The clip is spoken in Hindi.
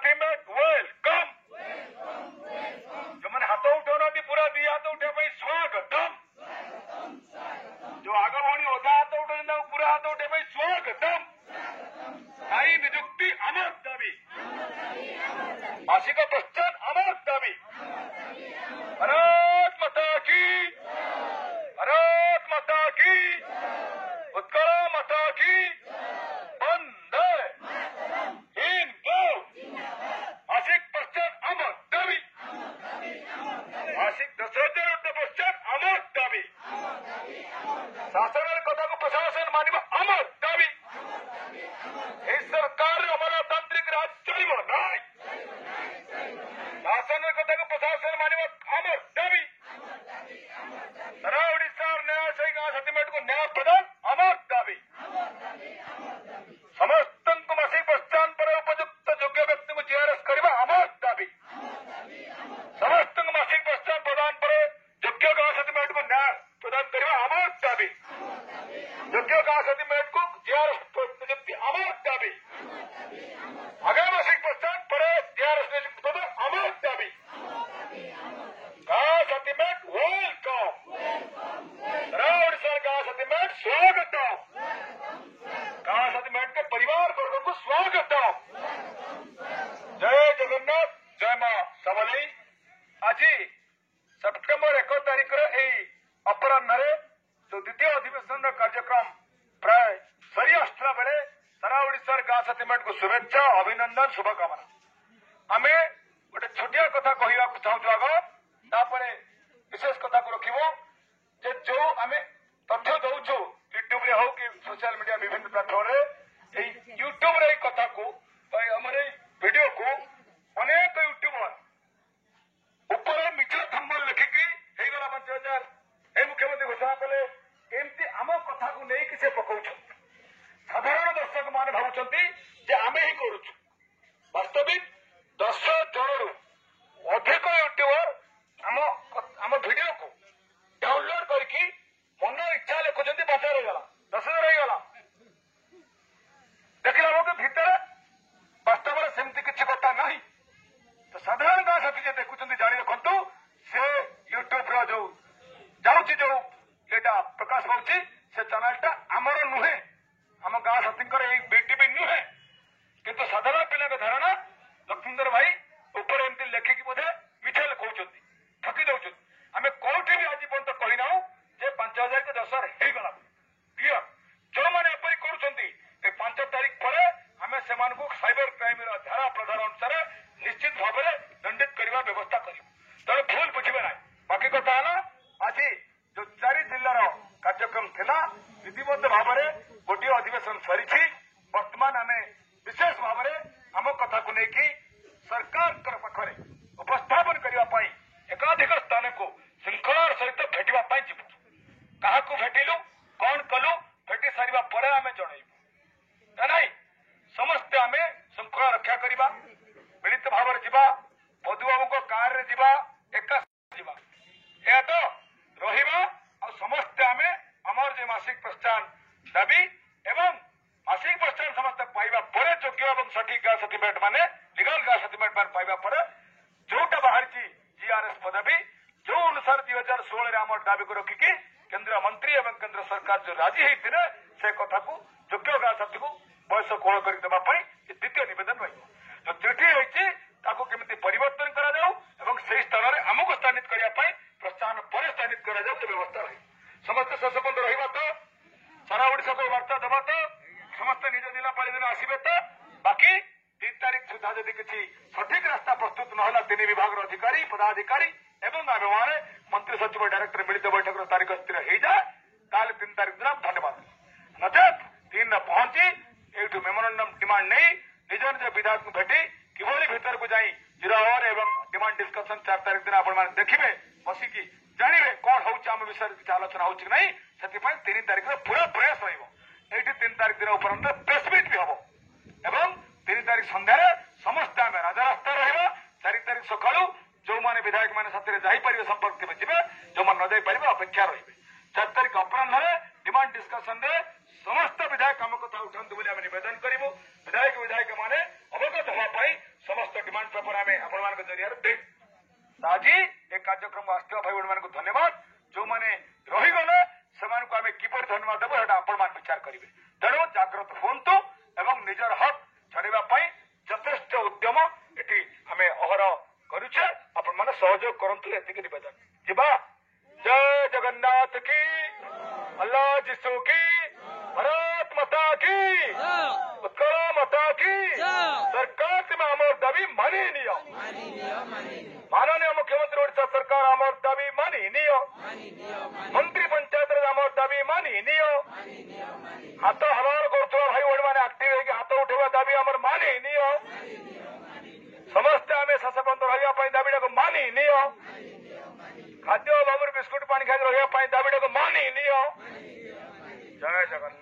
सतीमेट वेलकम जो मैंने हाथ उठाना पूरा दी हाथ उठे स्वागतम जो आग भाई अधा हाथ उठा पूरा हाथ उठे स्वागतम स्थायी निजुक्ति अमर दाबी मासिक पश्चात अमर दाबी भारत माता की उत्कल माता की वंदे मासिक पश्चात अमर दाबी मासिक 10,000 पश्चात अमर दाबी शासन कथा को प्रशासन मानिब अमर दाबी सरकार अमरतांत्रिक राज चलो ना शासन कथा को प्रशासन मानिब अमर दाबी सारा ओडिशा न्यायशाही गाँ सतीमेट को न्याय प्रदान अमर दाबी समस्त मासिक प्रस्थान पर उपयुक्त योग्य व्यक्ति को जीआरएस करने अमर दाबी समस्त मासिक प्रस्थान प्रदान पर योग्य गाँ सतीमेट को न्याय प्रदान करने अमर दाबी योग्य गाँ सतीमेट को जीआरएस नियुक्ति अमर दाबी आगामी मासिक प्रस्थान पर जीआरएस नियुक्ति प्रदान अमर दाबी गाँ सतीमेट वेलकम ओडिशा गाँ सतीमेट स्वागतम गाँ सतीमेट के परिवार वर्ग को स्वागतम जय जगन्नाथ जय मां सबली आज सेप्टेम्बर 1 तारिख अपराह जो द्वितीय अधिवेशन कार्यक्रम प्राय सरी आसला बेले सारा ओडिशा गाँ सतीमेट को शुभेच्छा अभिनंदन शुभकामना आमे गोटे छोटिया कथा कहवा चाहूँ आग तापर विशेष कथा को रखो जो आमे तथ्य दौचु यूट्यूब रे हो कि सोशल मीडिया विभिन्न प्लाटफर्म रे यूट्यूब रे कथा को वीडियो को अनेक यूट्यूबर ऊपर मिछ थंबल लिखिकी हेगला 5,000 ए मुख्यमंत्री घोषणा कले एमती आम कथा को नहीं से पकाउछ साधारण दर्शक मान भावुचंती जे आमे ही करूछु वास्तविक 10 जनरू अधिक यूट्यूबर आम वीडियो को डाउनलोड करके मन इच्छा लिखुंट 5,000 होगा 10,000 होगा देखला लोग भितर वास्तव में सेमती किसी कथा नहीं तो साधारण गाँ साथी जो देखुं जाणी रखु से यूट्यूब जो जाऊँगी जो यहाँ प्रकाश पाँच से चैनलटा आमर नुहे आम गाँ साथी बीटीवी नुहे किंतु साधारण पिला धारणा लक्ष्मीधर भाई ऊपर एमती लेखिकी बोधे मिछा लिखा ठकी दौर आम कौटी भी आज पर्यटन कहना जे 5,000 के 10,000 होगा क्लीयर जो मैंने एपरी कर 5 तारिख पर आम से साइबर क्राइम धारा प्रधान अनुसार निश्चित भाव में दंडित करने व्यवस्था कर तेणु भूल बुझे ना बाकी कथा है आज जो 4 जिलार कार्यक्रम थिला विधिबद्ध भाव में गोटे अधिवेशन सरी वर्तमान आम विशेष भाव में आम कथा को लेकिन सरकार पाखे उपस्थापन करने एकाधिक स्थान को श्रृंखलार सहित भेटा जीवु क्या भेटिलु कौन कलु भेटी सारा पर आम जनइबू ना समस्ते आम श्रृंखला रक्षा करवा मिलित भाव में जा बधुबाबू कार रे जा एका जा तो रहा समस्ते आम आमर जो मासिक प्रस्थान दाबी एवं मासिक प्रस्थान समस्त पाइबा पर योग्य और सठिक गाँ सर्टिफिकेट माने लीगल गाँ सर्टिफिकेट मान पाइबा पर जोटा बाहर जीआरएस पदवी जो अनुसार 2016 आम दाबी को रखिकी केंद्र मंत्री एवं केंद्र सरकार जो राजी होते से कथा को योग्य गाँ साथी को बयस कोहल करने द्वितीय नवेदन रही जो चिठी होती केमी परिवर्तन कर स्थान में आमको स्थानित करने प्रोत्साहन पर स्थानित कर व्यवस्था रही समस्त शेष पर्यटन रहा तो सारा ओडिशा को वार्ता दबा तो समस्त निज जिला पाली दिन आसबे तो बाकी 3 तारिख सुधा जदि किसी सठिक रास्ता प्रस्तुत नहला 3 विभाग अधिकारी पदाधिकारी एवं आम मैंने मंत्री सचिव डायरेक्टर मिलित बैठक तारीख स्थिर हो जाए ताल 3 तारिख दिन धन्यवाद नचेत 3 पहुंची ये मेमोरेंडम डिमांड नहीं निज निज विधायक भेटी किभली भीतर को जाई 0 आवर एवं डिमांड डिस्कसन 4 तारिख दिन आपण माने देखिबे बसिकी जानवे कौन हो विषय किसी आलोचना हो 3 तारिख में पूरा प्रयास रही 3 तारिख दिन उपरंत प्रेस मीट भी हम एवं 3 तारिख संध्यारे समस्त आम राजा रास्ता रहा 4 तारिख सकालू जो मैंने विधायक मैंने साथी जापर संपर्क में जी जो मैंने न जापर अपेक्षा रही 4 तारिख अपराह डिमांड डिस्कसन समस्त विधायक आम कथा उठाते निवेदन करूँ विधायक मैंने अवगत होगापी समस्त डिमांड पेपर आम आपण जरिया दे आज ए कार्यक्रम आसवा भाई बहन मानक धन्यवाद जो मैंने रहीगले से आम किपर धन्यवाद देव आपण विचार करेंगे तेणु जाग्रत हूँ एवं निजर हक छाड़ापी यथेष्ट उद्यम ये आम अहर करुचे आपण मैंने सहयोग करूँ एति निवेदन जीवा जय जगन्नाथ की अल्लाह जिसु की भारत माता की उत्कल माता की सरकार से आमर दाबी मानी नियो माननीय मुख्यमंत्री ओडिशा सरकार आमर दाबी मानी नियो मंत्री पंचायत आमर दाबी मानी नियो हाथ हलाल कर भाई बहन मैंने आक्टिव है हाथ उठेवा दाबी आमर मानी नियो समस्त आम शासबंद रहा दाबीटा को मानी नियो खाद्य अभाव बिस्कुट पानी खाई रहा दाबीटा को मानी नियो जय जगन्नाथ।